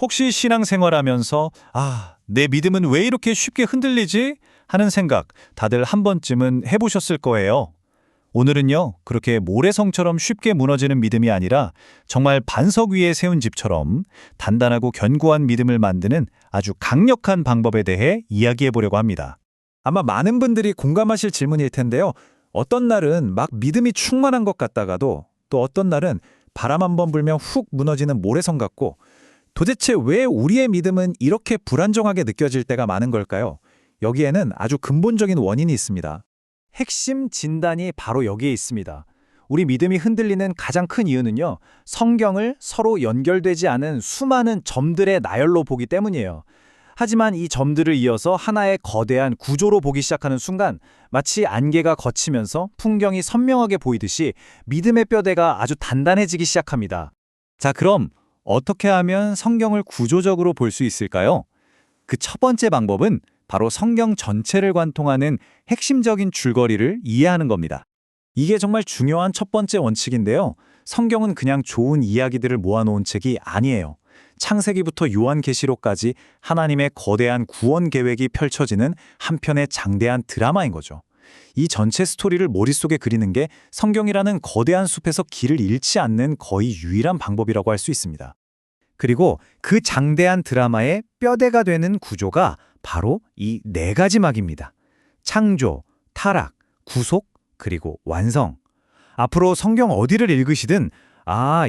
혹시 신앙생활하면서 내 믿음은 왜 이렇게 쉽게 흔들리지? 하는 생각 다들 한 번쯤은 해보셨을 거예요. 오늘은요, 그렇게 모래성처럼 쉽게 무너지는 믿음이 아니라 정말 반석 위에 세운 집처럼 단단하고 견고한 믿음을 만드는 아주 강력한 방법에 대해 이야기해 보려고 합니다. 아마 많은 분들이 공감하실 질문일 텐데요. 어떤 날은 막 믿음이 충만한 것 같다가도 또 어떤 날은 바람 한 번 불면 훅 무너지는 모래성 같고 도대체 왜 우리의 믿음은 이렇게 불안정하게 느껴질 때가 많은 걸까요? 여기에는 아주 근본적인 원인이 있습니다. 핵심 진단이 바로 여기에 있습니다. 우리 믿음이 흔들리는 가장 큰 이유는요, 성경을 서로 연결되지 않은 수많은 점들의 나열로 보기 때문이에요. 하지만 이 점들을 이어서 하나의 거대한 구조로 보기 시작하는 순간 마치 안개가 걷히면서 풍경이 선명하게 보이듯이 믿음의 뼈대가 아주 단단해지기 시작합니다. 자, 그럼 어떻게 하면 성경을 구조적으로 볼 수 있을까요? 그 첫 번째 방법은 바로 성경 전체를 관통하는 핵심적인 줄거리를 이해하는 겁니다. 이게 정말 중요한 첫 번째 원칙인데요. 성경은 그냥 좋은 이야기들을 모아놓은 책이 아니에요. 창세기부터 요한계시록까지 하나님의 거대한 구원 계획이 펼쳐지는 한편의 장대한 드라마인 거죠. 이 전체 스토리를 머릿속에 그리는 게 성경이라는 거대한 숲에서 길을 잃지 않는 거의 유일한 방법이라고 할 수 있습니다. 그리고 그 장대한 드라마의 뼈대가 되는 구조가 바로 이 네 가지 막입니다. 창조, 타락, 구속, 그리고 완성. 앞으로 성경 어디를 읽으시든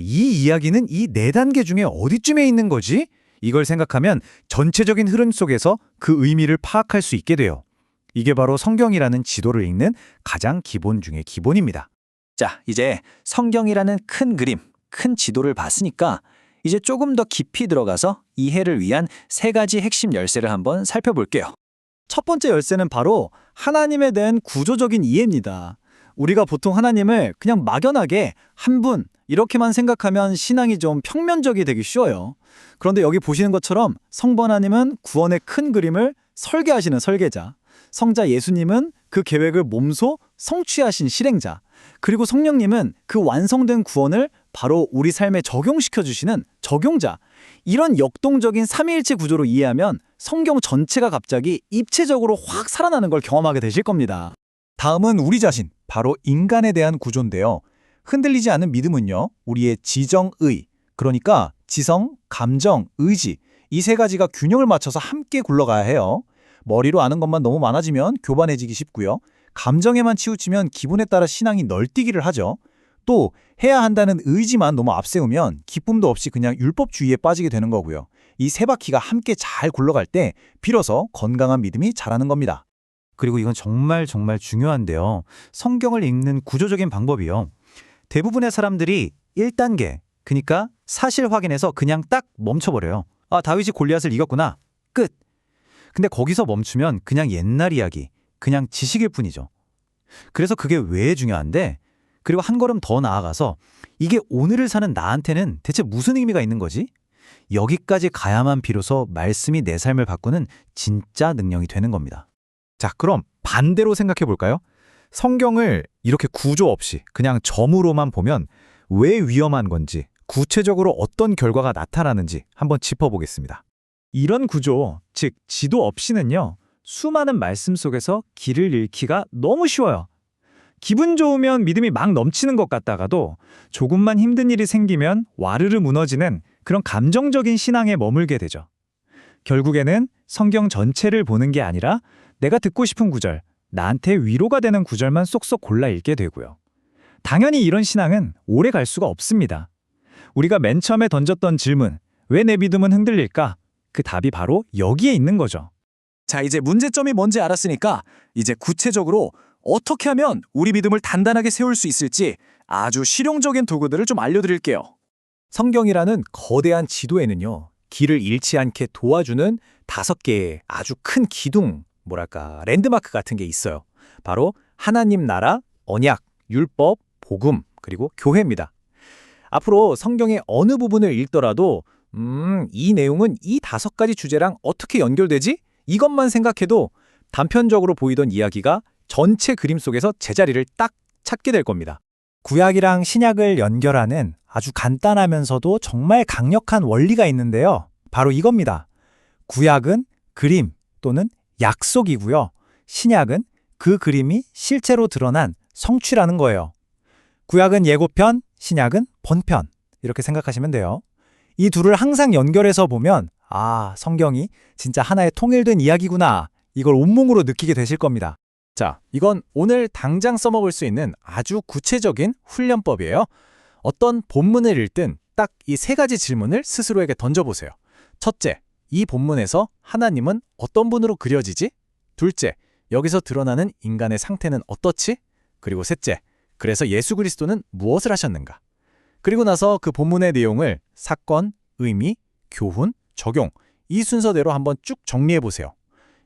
이 이야기는 이 네 단계 중에 어디쯤에 있는 거지? 이걸 생각하면 전체적인 흐름 속에서 그 의미를 파악할 수 있게 돼요. 이게 바로 성경이라는 지도를 읽는 가장 기본 중의 기본입니다. 자, 이제 성경이라는 큰 그림, 큰 지도를 봤으니까 이제 조금 더 깊이 들어가서 이해를 위한 세 가지 핵심 열쇠를 한번 살펴볼게요. 첫 번째 열쇠는 바로 하나님에 대한 구조적인 이해입니다. 우리가 보통 하나님을 그냥 막연하게 한 분, 이렇게만 생각하면 신앙이 좀 평면적이 되기 쉬워요. 그런데 여기 보시는 것처럼 성부 하나님은 구원의 큰 그림을 설계하시는 설계자, 성자 예수님은 그 계획을 몸소 성취하신 실행자, 그리고 성령님은 그 완성된 구원을 바로 우리 삶에 적용시켜 주시는 적용자. 이런 역동적인 삼위일체 구조로 이해하면 성경 전체가 갑자기 입체적으로 확 살아나는 걸 경험하게 되실 겁니다. 다음은 우리 자신, 바로 인간에 대한 구조인데요. 흔들리지 않은 믿음은요, 우리의 지정의, 그러니까 지성, 감정, 의지, 이 세 가지가 균형을 맞춰서 함께 굴러가야 해요. 머리로 아는 것만 너무 많아지면 교만해지기 쉽고요. 감정에만 치우치면 기분에 따라 신앙이 널뛰기를 하죠. 또 해야 한다는 의지만 너무 앞세우면 기쁨도 없이 그냥 율법주의에 빠지게 되는 거고요. 이 세 바퀴가 함께 잘 굴러갈 때 비로소 건강한 믿음이 자라는 겁니다. 그리고 이건 정말 중요한데요. 성경을 읽는 구조적인 방법이요. 대부분의 사람들이 1단계, 그러니까 사실 확인해서 그냥 딱 멈춰버려요. 다윗이 골리앗을 이겼구나. 끝. 근데 거기서 멈추면 그냥 옛날 이야기, 그냥 지식일 뿐이죠. 그래서 그게 왜 중요한데, 그리고 한 걸음 더 나아가서 이게 오늘을 사는 나한테는 대체 무슨 의미가 있는 거지? 여기까지 가야만 비로소 말씀이 내 삶을 바꾸는 진짜 능력이 되는 겁니다. 자, 그럼 반대로 생각해 볼까요? 성경을 이렇게 구조 없이 그냥 점으로만 보면 왜 위험한 건지, 구체적으로 어떤 결과가 나타나는지 한번 짚어보겠습니다. 이런 구조, 즉 지도 없이는요, 수많은 말씀 속에서 길을 잃기가 너무 쉬워요. 기분 좋으면 믿음이 막 넘치는 것 같다가도 조금만 힘든 일이 생기면 와르르 무너지는 그런 감정적인 신앙에 머물게 되죠. 결국에는 성경 전체를 보는 게 아니라 내가 듣고 싶은 구절, 나한테 위로가 되는 구절만 쏙쏙 골라 읽게 되고요. 당연히 이런 신앙은 오래 갈 수가 없습니다. 우리가 맨 처음에 던졌던 질문, 왜 내 믿음은 흔들릴까? 그 답이 바로 여기에 있는 거죠. 자, 이제 문제점이 뭔지 알았으니까 이제 구체적으로 어떻게 하면 우리 믿음을 단단하게 세울 수 있을지 아주 실용적인 도구들을 좀 알려드릴게요. 성경이라는 거대한 지도에는요, 길을 잃지 않게 도와주는 5개의 아주 큰 기둥, 랜드마크 같은 게 있어요. 바로 하나님 나라, 언약, 율법, 복음, 그리고 교회입니다. 앞으로 성경의 어느 부분을 읽더라도 이 내용은 이 5가지 주제랑 어떻게 연결되지? 이것만 생각해도 단편적으로 보이던 이야기가 전체 그림 속에서 제자리를 딱 찾게 될 겁니다. 구약이랑 신약을 연결하는 아주 간단하면서도 정말 강력한 원리가 있는데요. 바로 이겁니다. 구약은 그림 또는 약속이고요. 신약은 그 그림이 실제로 드러난 성취라는 거예요. 구약은 예고편, 신약은 본편. 이렇게 생각하시면 돼요. 이 둘을 항상 연결해서 보면 성경이 진짜 하나의 통일된 이야기구나. 이걸 온몸으로 느끼게 되실 겁니다. 자, 이건 오늘 당장 써먹을 수 있는 아주 구체적인 훈련법이에요. 어떤 본문을 읽든 딱 이 세 가지 질문을 스스로에게 던져보세요. 첫째, 이 본문에서 하나님은 어떤 분으로 그려지지? 둘째, 여기서 드러나는 인간의 상태는 어떻지? 그리고 셋째, 그래서 예수 그리스도는 무엇을 하셨는가? 그리고 나서 그 본문의 내용을 사건, 의미, 교훈, 적용 이 순서대로 한번 쭉 정리해 보세요.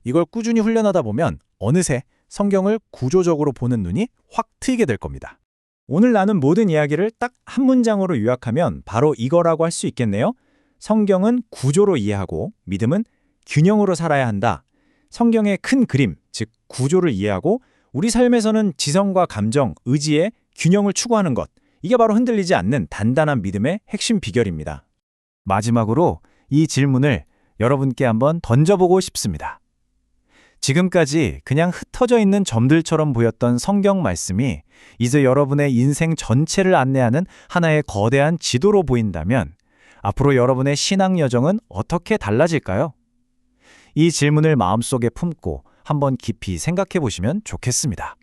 이걸 꾸준히 훈련하다 보면 어느새 성경을 구조적으로 보는 눈이 확 트이게 될 겁니다. 오늘 나눈 모든 이야기를 딱 한 문장으로 요약하면 바로 이거라고 할 수 있겠네요. 성경은 구조로 이해하고 믿음은 균형으로 살아야 한다. 성경의 큰 그림, 즉 구조를 이해하고 우리 삶에서는 지성과 감정, 의지의 균형을 추구하는 것. 이게 바로 흔들리지 않는 단단한 믿음의 핵심 비결입니다. 마지막으로 이 질문을 여러분께 한번 던져보고 싶습니다. 지금까지 그냥 흩어져 있는 점들처럼 보였던 성경 말씀이 이제 여러분의 인생 전체를 안내하는 하나의 거대한 지도로 보인다면 앞으로 여러분의 신앙 여정은 어떻게 달라질까요? 이 질문을 마음속에 품고 한번 깊이 생각해 보시면 좋겠습니다.